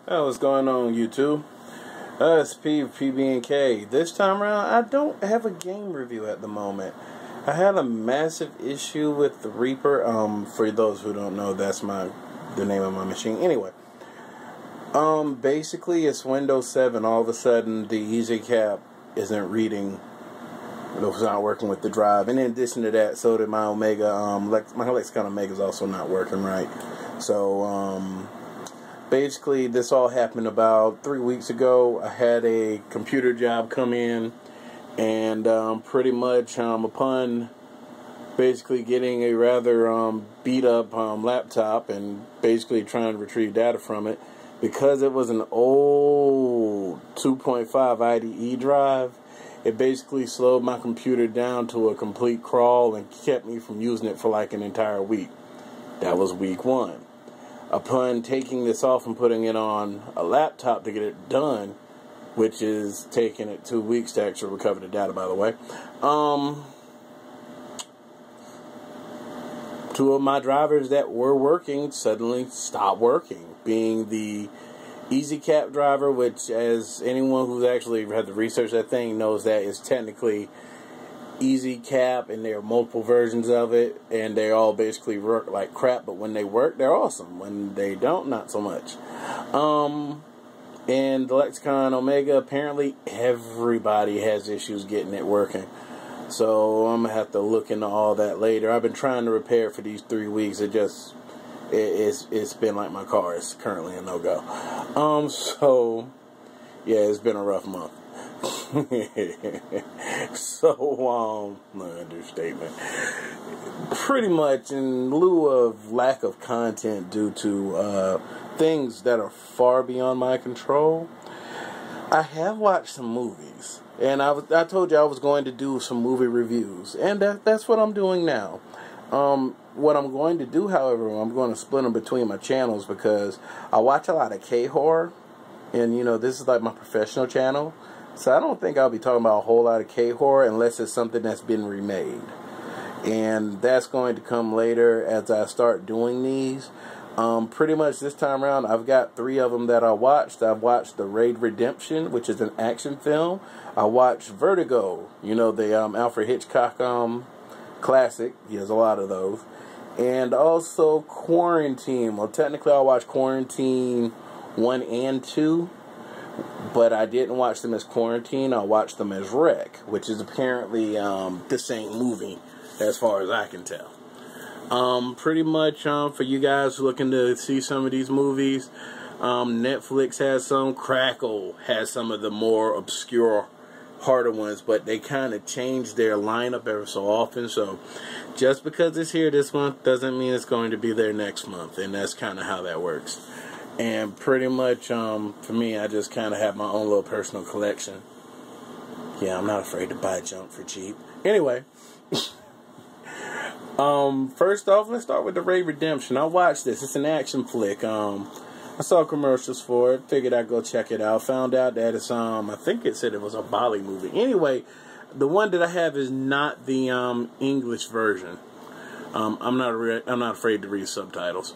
Oh, what's going on, YouTube? It's PB&K. This time around, I don't have a game review at the moment. I had a massive issue with the Reaper. For those who don't know, that's the name of my machine. Anyway, basically it's Windows 7. All of a sudden, the EasyCap isn't reading. It was not working with the drive. And in addition to that, so did my Omega. My Lexicon Omega is also not working right. So, basically, this all happened about 3 weeks ago. I had a computer job come in, and pretty much upon basically getting a rather beat up laptop and basically trying to retrieve data from it, because it was an old 2.5 IDE drive, it basically slowed my computer down to a complete crawl and kept me from using it for like an entire week. That was week 1. Upon taking this off and putting it on a laptop to get it done, which is taking it 2 weeks to actually recover the data, by the way, 2 of my drivers that were working suddenly stopped working, being the EasyCap driver, which, as anyone who's actually had to research that thing knows, that is technically EasyCap, and there are multiple versions of it, and they all basically work like crap, but when they work, they're awesome. When they don't, not so much. And the Lexicon Omega, apparently everybody has issues getting it working. So I'm going to have to look into all that later. I've been trying to repair it for these 3 weeks. It's been like my car. It's currently a no-go. So, yeah, it's been a rough month. So, no understatement. Pretty much in lieu of lack of content due to things that are far beyond my control, I have watched some movies. And I told you I was going to do some movie reviews. And that's what I'm doing now. What I'm going to do, however, I'm going to split them between my channels, because I watch a lot of K-horror. And, you know, this is like my professional channel. So I don't think I'll be talking about a whole lot of K-horror unless it's something that's been remade. And that's going to come later as I start doing these. Pretty much this time around, I've got 3 of them that I watched. I've watched The Raid Redemption, which is an action film. I watched Vertigo, you know, the Alfred Hitchcock classic. He has a lot of those. And also Quarantine. Well, technically I watched Quarantine 1 and 2. But I didn't watch them as Quarantine. I watched them as Wreck, which is apparently the same movie, as far as I can tell. Pretty much for you guys looking to see some of these movies, Netflix has some, Crackle has some of the more obscure, harder ones, but they kind of change their lineup every so often. So just because it's here this month doesn't mean it's going to be there next month, and that's kind of how that works. And pretty much, for me, I just kind of have my own little personal collection. Yeah, I'm not afraid to buy junk for cheap. Anyway, first off, let's start with The Raid Redemption. I watched this. It's an action flick. I saw commercials for it. Figured I'd go check it out. Found out that it's, I think it said it was a Bali movie. Anyway, the one that I have is not the English version. I'm not afraid to read subtitles.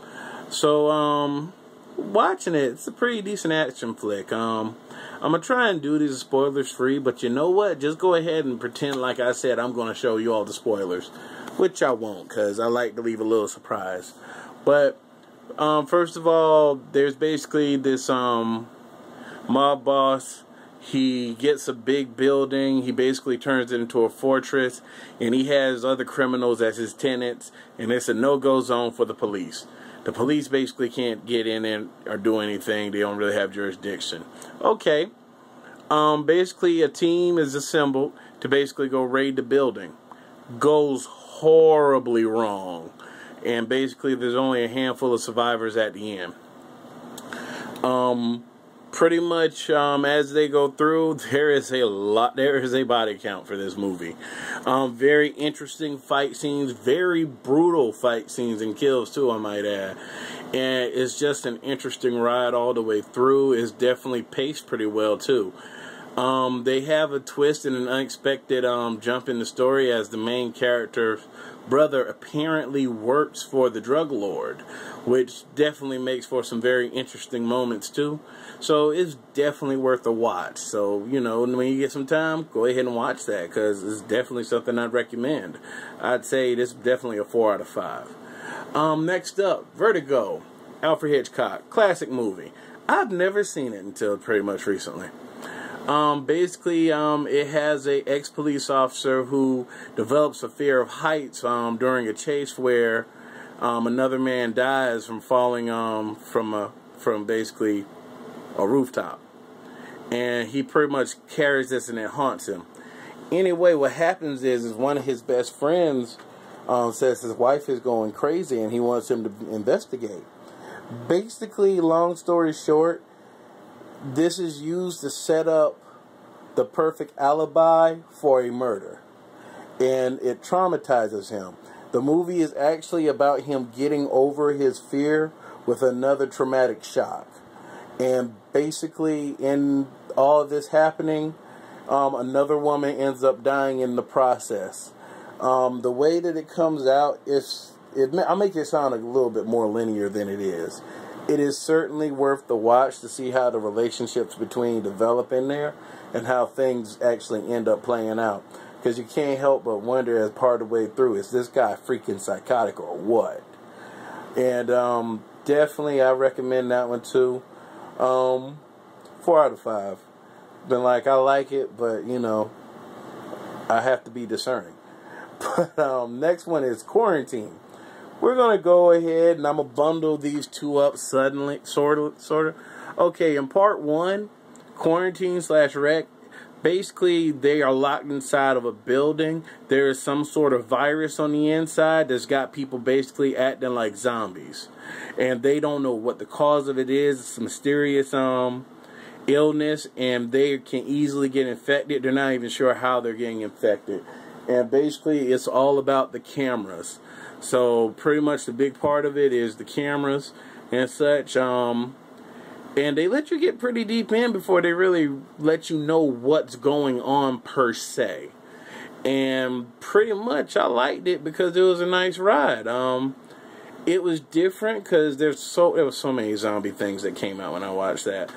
So, watching it, it's a pretty decent action flick. I'm gonna try and do these spoilers free, but you know what? Just go ahead and pretend like I said I'm gonna show you all the spoilers, which I won't, because I like to leave a little surprise. But first of all, there's basically this mob boss. He gets a big building. He basically turns it into a fortress, and he has other criminals as his tenants, and it's a no-go zone for the police. The police basically can't get in and or do anything. They don't really have jurisdiction. Okay. Basically, a team is assembled to basically go raid the building. Goes horribly wrong. And basically, there's only a handful of survivors at the end. Pretty much, as they go through, there is a body count for this movie. Very interesting fight scenes, very brutal fight scenes and kills too, I might add. And it's just an interesting ride all the way through. It's definitely paced pretty well too. They have a twist and an unexpected jump in the story, as the main character's brother apparently works for the drug lord, which definitely makes for some very interesting moments too. So it's definitely worth a watch. So, you know, when you get some time, go ahead and watch that, because it's definitely something I'd recommend. I'd say this is definitely a 4 out of 5. Next up, Vertigo, Alfred Hitchcock, classic movie. I've never seen it until pretty much recently. Basically, it has a ex-police officer who develops a fear of heights during a chase where another man dies from falling from basically a rooftop, and he pretty much carries this and it haunts him. Anyway, what happens is one of his best friends says his wife is going crazy and he wants him to investigate. Basically, long story short, this is used to set up the perfect alibi for a murder, and it traumatizes him. The movie is actually about him getting over his fear with another traumatic shock. And basically, in all of this happening, another woman ends up dying in the process. The way that it comes out, I'll make it sound a little bit more linear than it is. It is certainly worth the watch to see how the relationships between develop in there and how things actually end up playing out. Because you can't help but wonder as part of the way through, is this guy freaking psychotic or what? And definitely I recommend that one too. 4 out of 5. Been like, I like it, but you know, I have to be discerning. But next one is Quarantine. We're going to go ahead and I'm going to bundle these two up suddenly, sort of. Okay, in part 1, Quarantine/Wreck, basically they are locked inside of a building. There is some sort of virus on the inside that's got people basically acting like zombies. And they don't know what the cause of it is. It's a mysterious illness, and they can easily get infected. They're not even sure how they're getting infected. And basically it's all about the cameras. So pretty much the big part of it is the cameras and such. And they let you get pretty deep in before they really let you know what's going on per se. And pretty much I liked it because it was a nice ride. It was different because there was so many zombie things that came out when I watched that.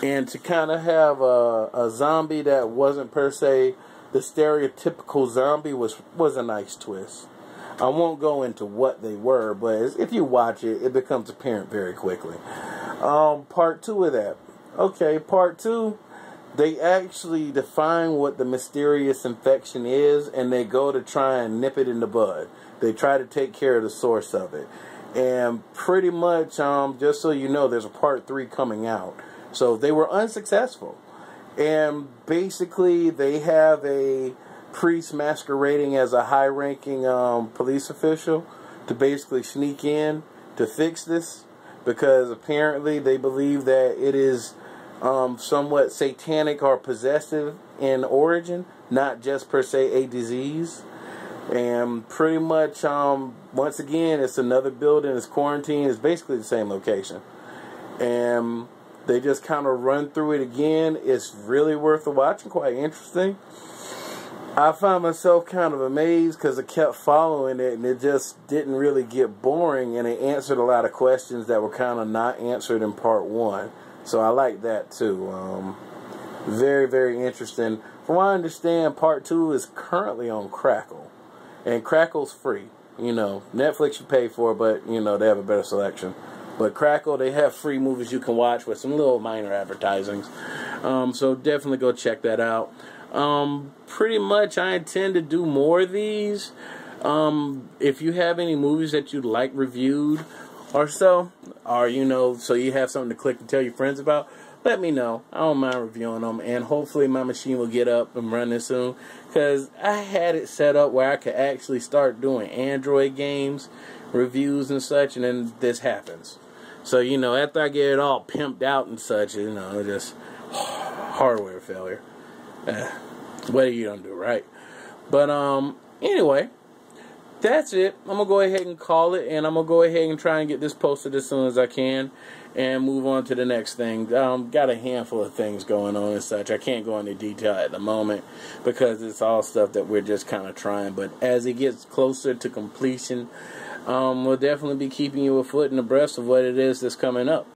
And to kind of have a zombie that wasn't per se the stereotypical zombie was a nice twist. I won't go into what they were, but if you watch it, it becomes apparent very quickly. Part 2 of that. Okay, part 2, they actually define what the mysterious infection is, and they go to try and nip it in the bud. They try to take care of the source of it. And pretty much, just so you know, there's a part 3 coming out. So they were unsuccessful. And basically, they have a priest masquerading as a high-ranking police official to basically sneak in to fix this, because apparently they believe that it is somewhat satanic or possessive in origin, not just per se a disease. And pretty much, once again, it's another building, it's Quarantine, it's basically the same location. And they just kind of run through it again. It's really worth a watch and quite interesting. I found myself kind of amazed because I kept following it and it just didn't really get boring, and it answered a lot of questions that were kind of not answered in part 1. So I like that too. Very, very interesting. From what I understand, part 2 is currently on Crackle. And Crackle's free. You know, Netflix you pay for, but you know, they have a better selection. But Crackle, they have free movies you can watch with some little minor advertisings. So definitely go check that out. Pretty much I intend to do more of these. If you have any movies that you'd like reviewed or so, or you know, so you have something to click and tell your friends about, let me know. I don't mind reviewing them, and hopefully my machine will get up and running soon, because I had it set up where I could actually start doing Android games reviews and such, and then this happens. So, you know, after I get it all pimped out and such, you know, just hardware failure. What are you gonna do, right? But anyway, that's it. I'm going to go ahead and call it, and I'm going to go ahead and try and get this posted as soon as I can and move on to the next thing. Got a handful of things going on and such. I can't go into detail at the moment because it's all stuff that we're just kind of trying. But as it gets closer to completion, we'll definitely be keeping you afoot and abreast of what it is that's coming up.